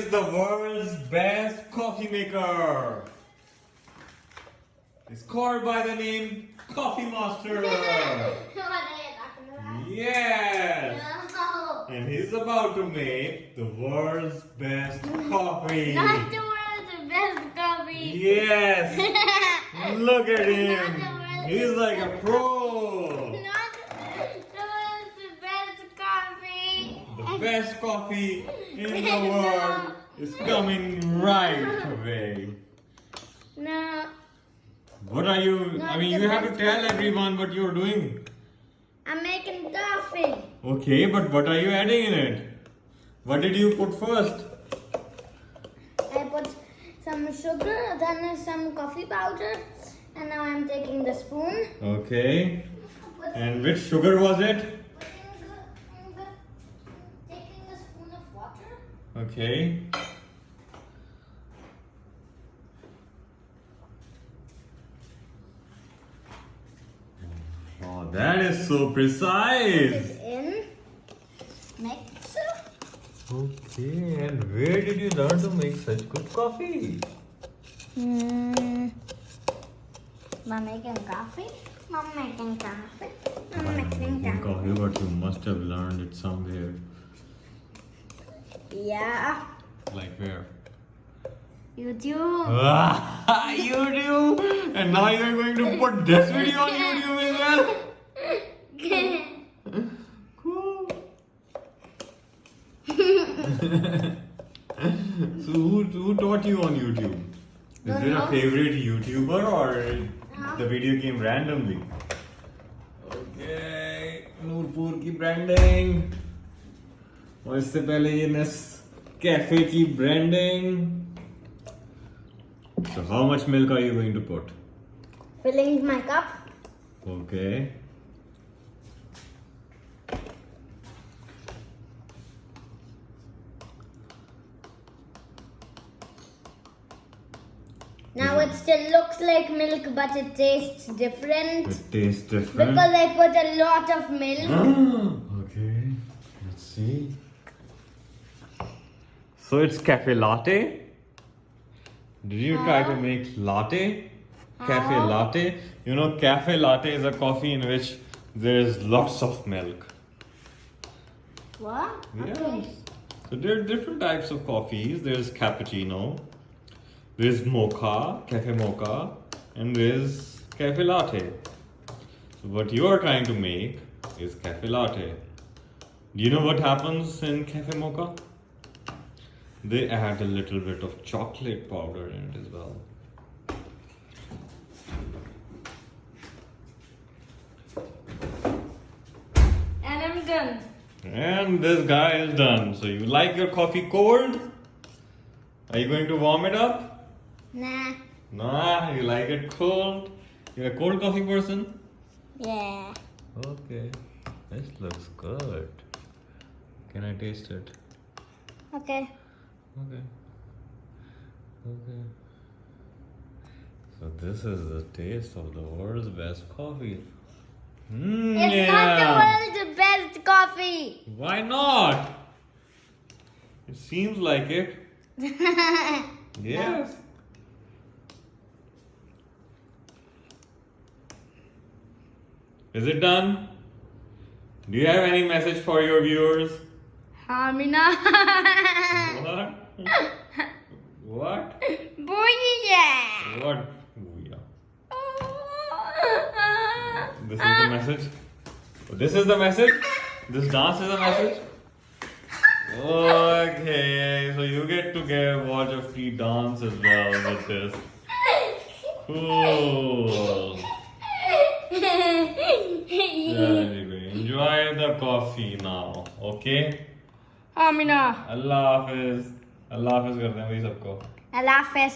is the world's best coffee maker. It's called by the name Coffee Master. Yes. No. And he's about to make the world's best coffee. Not the world's best coffee. Yes. Look at Not the him. world's He's like a best pro. Not the world's best coffee. The best coffee in the world is coming right away. No. What are you? I mean, you have to tell everyone what you're doing. I'm making coffee. Okay, but what are you adding in it? What did you put first? I put some sugar, then some coffee powder, and now I'm taking the spoon. Okay. And which sugar was it? Taking a spoon of water. Okay. Oh, that is so precise. Put it in. Mix. Okay, and where did you learn to make such good coffee? Mom making coffee. Mom making coffee. Mom making coffee. Coffee, but you must have learned it somewhere. Yeah. Like where? YouTube. Ah, YouTube! And now you're going to put this video on YouTube as well? Cool. So who taught you on YouTube? Is there a favorite YouTuber or the video came randomly? Okay, Nurpur की branding. और इससे पहले ये Nescafe की branding. So how much milk are you going to put? Filling my cup. Okay. Now it still looks like milk, but it tastes different. It tastes different. Because I put a lot of milk. Okay. Let's see. So it's cafe latte. Did you try to make latte? Cafe latte. You know, cafe latte is a coffee in which there is lots of milk. What? Yes. Okay. So there are different types of coffees. There's cappuccino, there's mocha, cafe mocha, and there's cafe latte. So what you are trying to make is cafe latte. Do you know what happens in cafe mocha? They add a little bit of chocolate powder in it as well. And I'm done. And this guy is done. So you like your coffee cold? Are you going to warm it up? Nah. Nah, you like it cold? You're a cold coffee person? Yeah. Okay. This looks good. Can I taste it? Okay. Okay. Okay. So this is the taste of the world's best coffee. It's not the world's best coffee. Why not? It seems like it. Yes. Is it done? Do you have any message for your viewers? Hamina. What? What? Booyah. What? Booyah. This is the message. This is the message. This dance is the message. Okay, so you get to watch a free dance as well with this. Cool. Anyway, enjoy the coffee now, okay? Hamina. Allah Hafiz. Allah Hafiz करते हैं भाई सबको. Allah Hafiz.